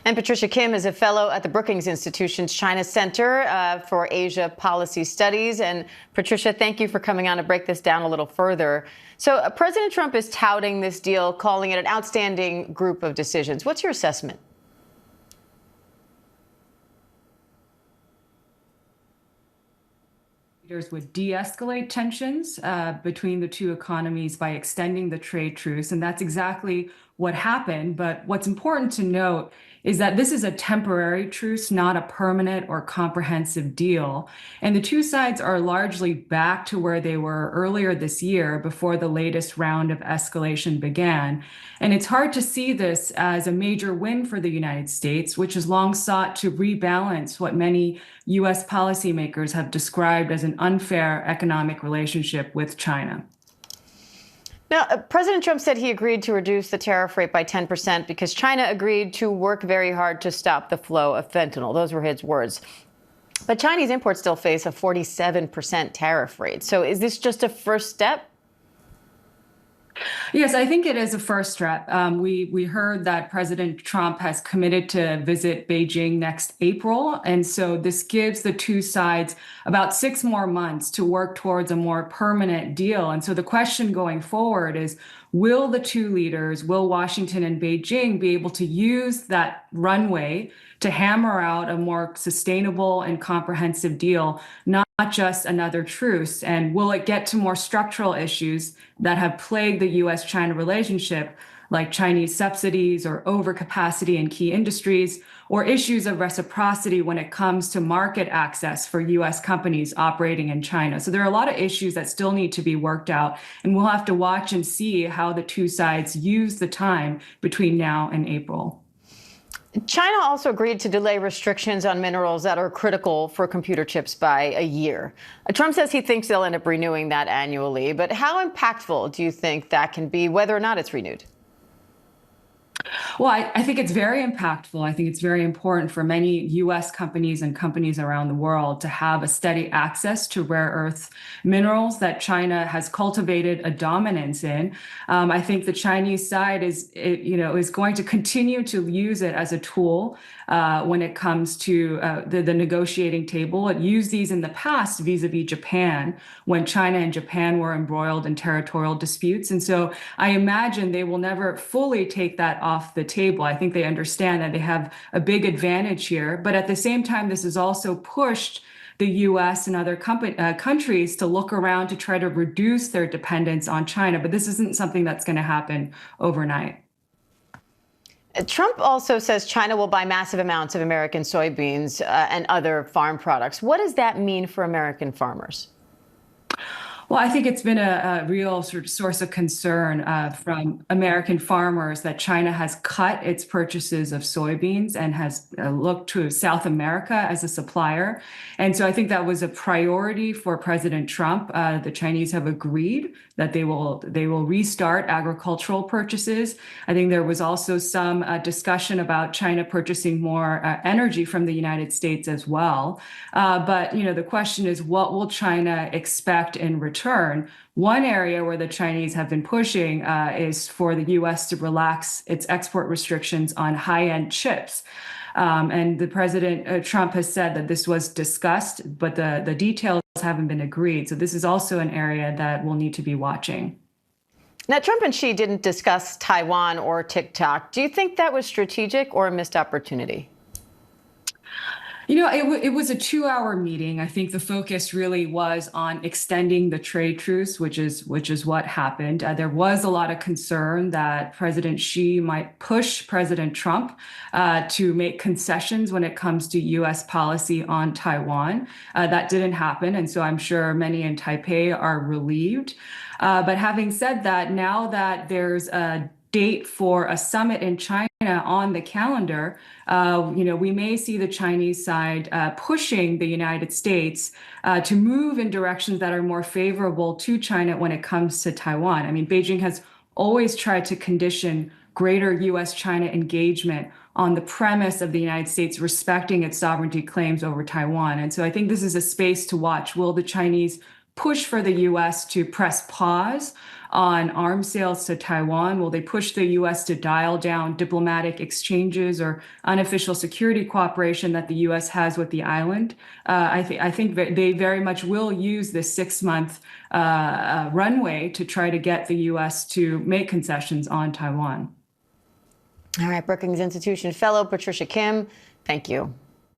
And Patricia Kim is a fellow at the Brookings Institution's China Center for Asia Policy Studies. And Patricia, thank you for coming on to break this down a little further. So President Trump is touting this deal, calling it an outstanding group of decisions. What's your assessment? Leaders would de-escalate tensions between the two economies by extending the trade truce, and that's exactly what happened. But what's important to note is that this is a temporary truce, not a permanent or comprehensive deal. And the two sides are largely back to where they were earlier this year before the latest round of escalation began. And it's hard to see this as a major win for the United States, which has long sought to rebalance what many U.S. policymakers have described as an unfair economic relationship with China. Now, President Trump said he agreed to reduce the tariff rate by 10% because China agreed to work very hard to stop the flow of fentanyl. Those were his words. But Chinese imports still face a 47% tariff rate. So is this just a first step? Yes, I think it is a first step. We heard that President Trump has committed to visit Beijing next April. And so this gives the two sides about 6 more months to work towards a more permanent deal. And so the question going forward is, will the two leaders, will Washington and Beijing be able to use that runway to hammer out a more sustainable and comprehensive deal, not just another truce? And will it get to more structural issues that have plagued the U.S.-China relationship, like Chinese subsidies or overcapacity in key industries, or issues of reciprocity when it comes to market access for U.S. companies operating in China? So there are a lot of issues that still need to be worked out, and we'll have to watch and see how the two sides use the time between now and April. China also agreed to delay restrictions on minerals that are critical for computer chips by a year. Trump says he thinks they'll end up renewing that annually. But how impactful do you think that can be, whether or not it's renewed? Well, I think it's very impactful. I think it's very important for many U.S. companies and companies around the world to have a steady access to rare earth minerals that China has cultivated a dominance in. I think the Chinese side is going to continue to use it as a tool when it comes to the negotiating table. It used these in the past vis-a-vis Japan, when China and Japan were embroiled in territorial disputes. And so I imagine they will never fully take that off the table. I think they understand that they have a big advantage here. But at the same time, this has also pushed the U.S. and other countries to look around to try to reduce their dependence on China. But this isn't something that's going to happen overnight. Trump also says China will buy massive amounts of American soybeans and other farm products. What does that mean for American farmers? Well, I think it's been a real sort of source of concern from American farmers that China has cut its purchases of soybeans and has looked to South America as a supplier. And so I think that was a priority for President Trump. The Chinese have agreed that they will restart agricultural purchases. I think there was also some discussion about China purchasing more energy from the United States as well. But the question is, what will China expect in return? One area where the Chinese have been pushing is for the U.S. to relax its export restrictions on high-end chips. And the President Trump has said that this was discussed, but the details haven't been agreed. So this is also an area that we'll need to be watching. Now, Trump and Xi didn't discuss Taiwan or TikTok. Do you think that was strategic or a missed opportunity? It was a 2-hour meeting. I think the focus really was on extending the trade truce, which is what happened. There was a lot of concern that President Xi might push President Trump to make concessions when it comes to U.S. policy on Taiwan. That didn't happen, and so I'm sure many in Taipei are relieved. But having said that, now that there's a date for a summit in China on the calendar, we may see the Chinese side pushing the United States to move in directions that are more favorable to China when it comes to Taiwan. I mean, Beijing has always tried to condition greater U.S.-China engagement on the premise of the United States respecting its sovereignty claims over Taiwan. And so I think this is a space to watch. Will the Chinese push for the U.S. to press pause on arms sales to Taiwan? Will they push the U.S. to dial down diplomatic exchanges or unofficial security cooperation that the U.S. has with the island? I think they very much will use this 6-month runway to try to get the U.S. to make concessions on Taiwan. All right, Brookings Institution fellow Patricia Kim, thank you.